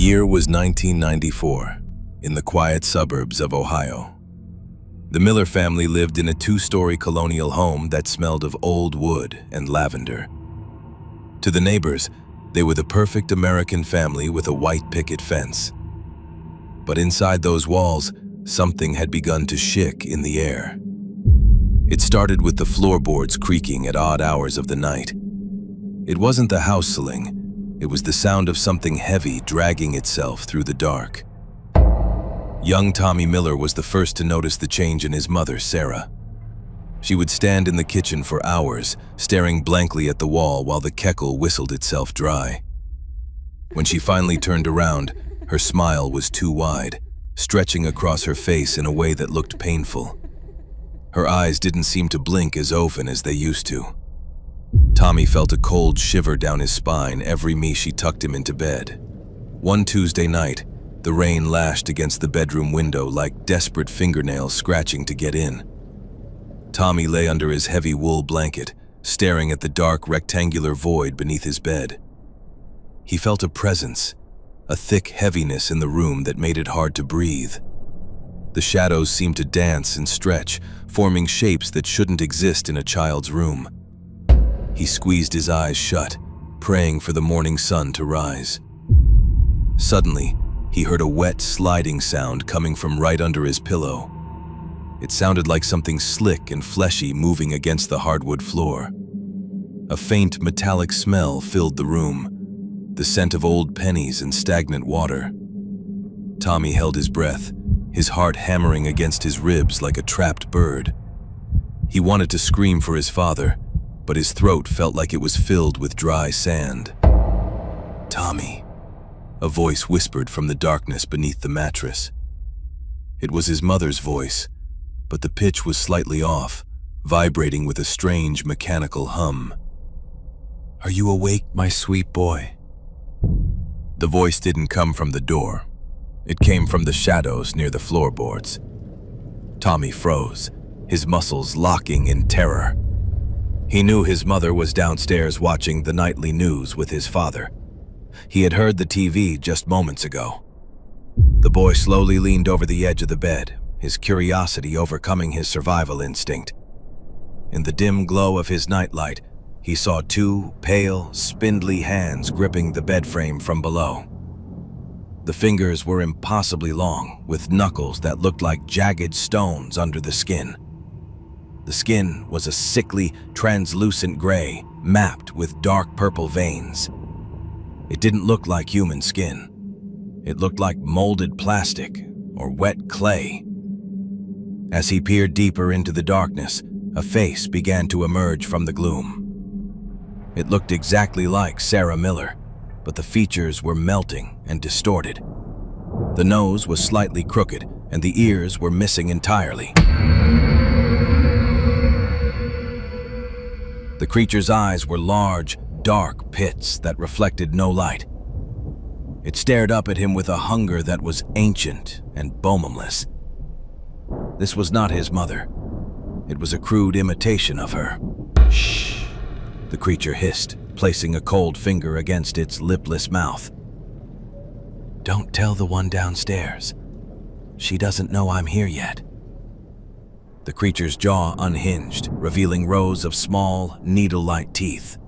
year was 1994, in the quiet suburbs of Ohio. The Miller family lived in a two-story colonial home that smelled of old wood and lavender. To the neighbors, they were the perfect American family with a white picket fence. But inside those walls, something had begun to shake in the air. It started with the floorboards creaking at odd hours of the night. It wasn't the house ceiling. It was the sound of something heavy dragging itself through the dark. Young Tommy Miller was the first to notice the change in his mother, Sarah. She would stand in the kitchen for hours, staring blankly at the wall while the kettle whistled itself dry. When she finally turned around, her smile was too wide, stretching across her face in a way that looked painful. Her eyes didn't seem to blink as often as they used to. Tommy felt a cold shiver down his spine every time she tucked him into bed. One Tuesday night, the rain lashed against the bedroom window like desperate fingernails scratching to get in. Tommy lay under his heavy wool blanket, staring at the dark rectangular void beneath his bed. He felt a presence, a thick heaviness in the room that made it hard to breathe. The shadows seemed to dance and stretch, forming shapes that shouldn't exist in a child's room. He squeezed his eyes shut, praying for the morning sun to rise. Suddenly, he heard a wet, sliding sound coming from right under his pillow. It sounded like something slick and fleshy moving against the hardwood floor. A faint, metallic smell filled the room, the scent of old pennies and stagnant water. Tommy held his breath, his heart hammering against his ribs like a trapped bird. He wanted to scream for his father, but his throat felt like it was filled with dry sand. "Tommy," a voice whispered from the darkness beneath the mattress. It was his mother's voice, but the pitch was slightly off, vibrating with a strange mechanical hum. "Are you awake, my sweet boy?" The voice didn't come from the door. It came from the shadows near the floorboards. Tommy froze, his muscles locking in terror. He knew his mother was downstairs watching the nightly news with his father. He had heard the TV just moments ago. The boy slowly leaned over the edge of the bed, his curiosity overcoming his survival instinct. In the dim glow of his nightlight, he saw two pale, spindly hands gripping the bed frame from below. The fingers were impossibly long, with knuckles that looked like jagged stones under the skin. The skin was a sickly, translucent gray, mapped with dark purple veins. It didn't look like human skin. It looked like molded plastic or wet clay. As he peered deeper into the darkness, a face began to emerge from the gloom. It looked exactly like Sarah Miller, but the features were melting and distorted. The nose was slightly crooked, and the ears were missing entirely. The creature's eyes were large, dark pits that reflected no light. It stared up at him with a hunger that was ancient and bone-less. This was not his mother. It was a crude imitation of her. "Shh," the creature hissed, placing a cold finger against its lipless mouth. "Don't tell the one downstairs. She doesn't know I'm here yet." The creature's jaw unhinged, revealing rows of small, needle-like teeth.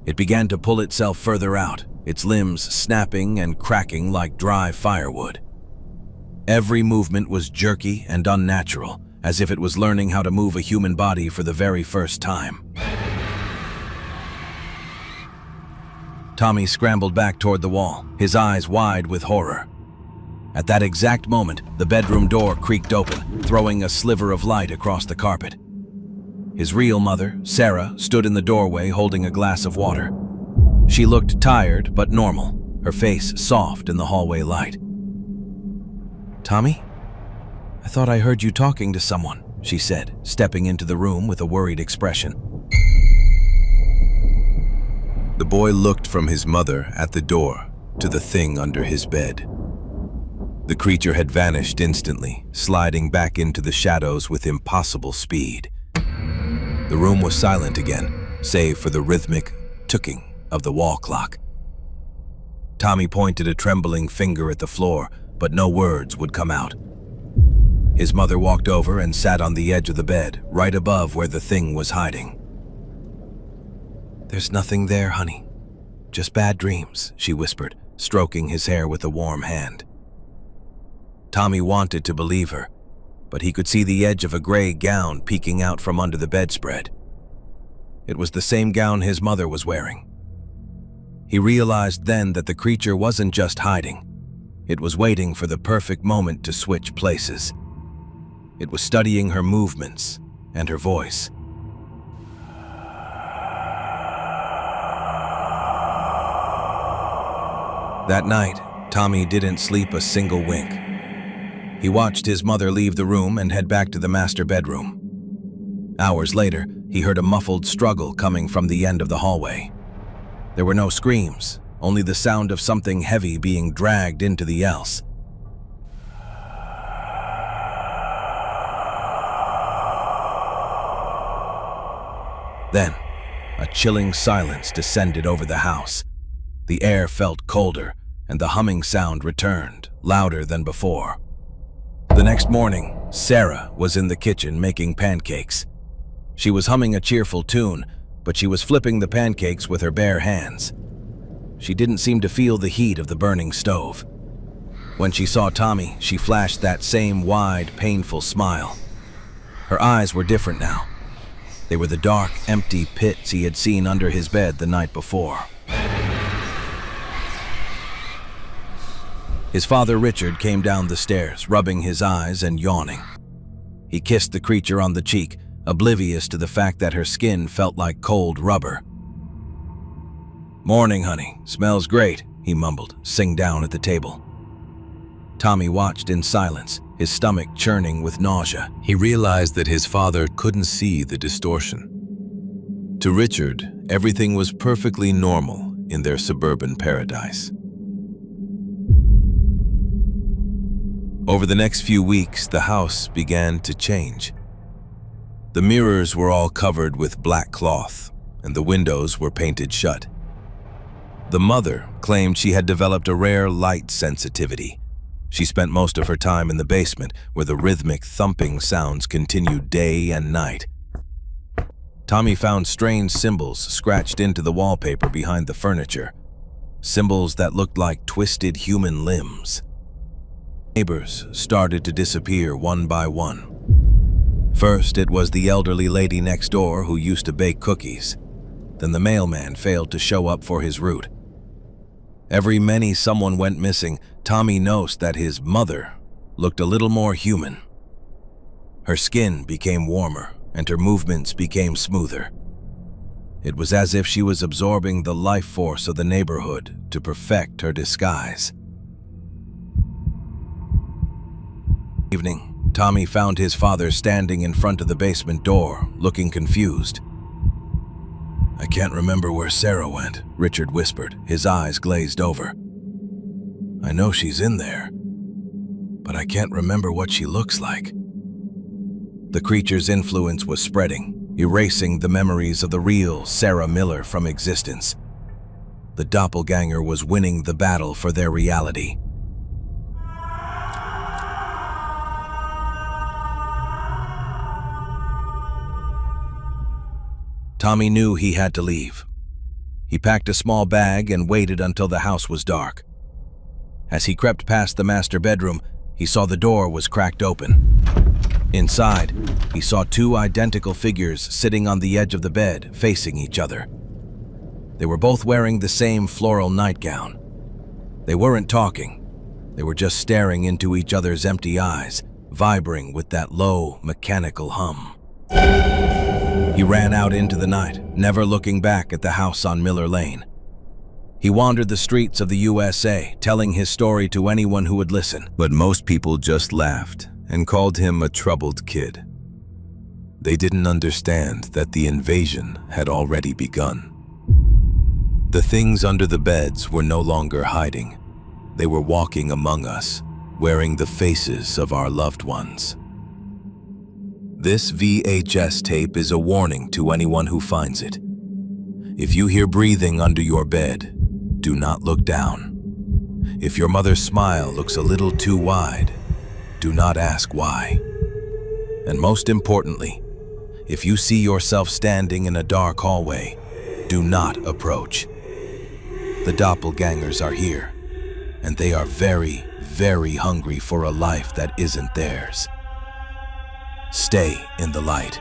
It began to pull itself further out, its limbs snapping and cracking like dry firewood. Every movement was jerky and unnatural, as if it was learning how to move a human body for the very first time. Tommy scrambled back toward the wall, his eyes wide with horror. At that exact moment, the bedroom door creaked open, throwing a sliver of light across the carpet. His real mother, Sarah, stood in the doorway holding a glass of water. She looked tired but normal, her face soft in the hallway light. "Tommy? I thought I heard you talking to someone," she said, stepping into the room with a worried expression. The boy looked from his mother at the door to the thing under his bed. The creature had vanished instantly, sliding back into the shadows with impossible speed. The room was silent again, save for the rhythmic ticking of the wall clock. Tommy pointed a trembling finger at the floor, but no words would come out. His mother walked over and sat on the edge of the bed, right above where the thing was hiding. "There's nothing there, honey. Just bad dreams," she whispered, stroking his hair with a warm hand. Tommy wanted to believe her, but he could see the edge of a gray gown peeking out from under the bedspread. It was the same gown his mother was wearing. He realized then that the creature wasn't just hiding. It was waiting for the perfect moment to switch places. It was studying her movements and her voice. That night, Tommy didn't sleep a single wink. He watched his mother leave the room and head back to the master bedroom. Hours later, he heard a muffled struggle coming from the end of the hallway. There were no screams, only the sound of something heavy being dragged into the else. Then, a chilling silence descended over the house. The air felt colder, and the humming sound returned, louder than before. The next morning, Sarah was in the kitchen making pancakes. She was humming a cheerful tune, but she was flipping the pancakes with her bare hands. She didn't seem to feel the heat of the burning stove. When she saw Tommy, she flashed that same wide, painful smile. Her eyes were different now. They were the dark, empty pits he had seen under his bed the night before. His father, Richard, came down the stairs, rubbing his eyes and yawning. He kissed the creature on the cheek, oblivious to the fact that her skin felt like cold rubber. "Morning, honey. Smells great," he mumbled, sitting down at the table. Tommy watched in silence, his stomach churning with nausea. He realized that his father couldn't see the distortion. To Richard, everything was perfectly normal in their suburban paradise. Over the next few weeks, the house began to change. The mirrors were all covered with black cloth, and the windows were painted shut. The mother claimed she had developed a rare light sensitivity. She spent most of her time in the basement, where the rhythmic thumping sounds continued day and night. Tommy found strange symbols scratched into the wallpaper behind the furniture, symbols that looked like twisted human limbs. Neighbors started to disappear one by one. First, it was the elderly lady next door who used to bake cookies. Then the mailman failed to show up for his route. Every minute someone went missing, Tommy noticed that his mother looked a little more human. Her skin became warmer, and her movements became smoother. It was as if she was absorbing the life force of the neighborhood to perfect her disguise. Evening, Tommy found his father standing in front of the basement door, looking confused. "I can't remember where Sarah went," Richard whispered, his eyes glazed over. "I know she's in there, but I can't remember what she looks like." The creature's influence was spreading, erasing the memories of the real Sarah Miller from existence. The Doppelganger was winning the battle for their reality. Tommy knew he had to leave. He packed a small bag and waited until the house was dark. As he crept past the master bedroom, he saw the door was cracked open. Inside, he saw two identical figures sitting on the edge of the bed, facing each other. They were both wearing the same floral nightgown. They weren't talking. They were just staring into each other's empty eyes, vibrating with that low, mechanical hum. He ran out into the night, never looking back at the house on Miller Lane. He wandered the streets of the USA, telling his story to anyone who would listen. But most people just laughed and called him a troubled kid. They didn't understand that the invasion had already begun. The things under the beds were no longer hiding. They were walking among us, wearing the faces of our loved ones. This VHS tape is a warning to anyone who finds it. If you hear breathing under your bed, do not look down. If your mother's smile looks a little too wide, do not ask why. And most importantly, if you see yourself standing in a dark hallway, do not approach. The doppelgangers are here, and they are very, very hungry for a life that isn't theirs. Stay in the light.